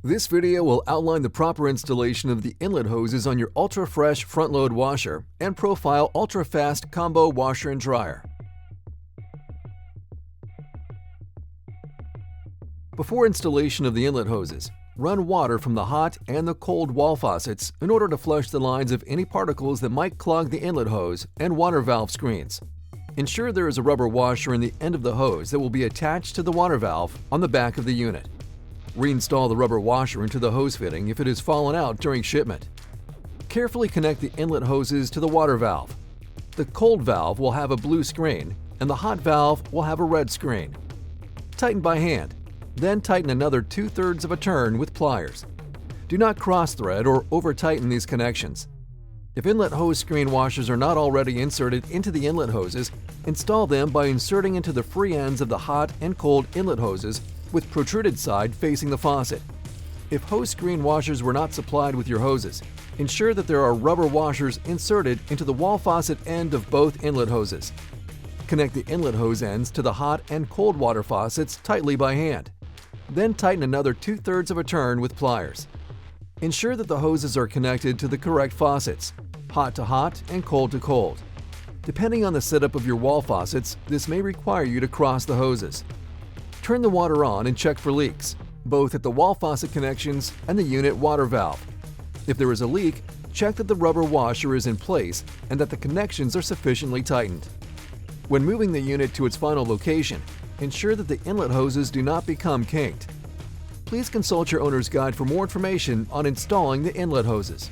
This video will outline the proper installation of the inlet hoses on your UltraFresh front-load washer and profile UltraFast combo washer and dryer. Before installation of the inlet hoses, run water from the hot and the cold wall faucets in order to flush the lines of any particles that might clog the inlet hose and water valve screens. Ensure there is a rubber washer in the end of the hose that will be attached to the water valve on the back of the unit. Reinstall the rubber washer into the hose fitting if it has fallen out during shipment. Carefully connect the inlet hoses to the water valve. The cold valve will have a blue screen and the hot valve will have a red screen. Tighten by hand, then tighten another 2/3 of a turn with pliers. Do not cross-thread or over-tighten these connections. If inlet hose screen washers are not already inserted into the inlet hoses, install them by inserting into the free ends of the hot and cold inlet hoses with protruded side facing the faucet. If hose screen washers were not supplied with your hoses, ensure that there are rubber washers inserted into the wall faucet end of both inlet hoses. Connect the inlet hose ends to the hot and cold water faucets tightly by hand. Then tighten another 2/3 of a turn with pliers. Ensure that the hoses are connected to the correct faucets, hot to hot and cold to cold. Depending on the setup of your wall faucets, this may require you to cross the hoses. Turn the water on and check for leaks, both at the wall faucet connections and the unit water valve. If there is a leak, check that the rubber washer is in place and that the connections are sufficiently tightened. When moving the unit to its final location, ensure that the inlet hoses do not become kinked. Please consult your owner's guide for more information on installing the inlet hoses.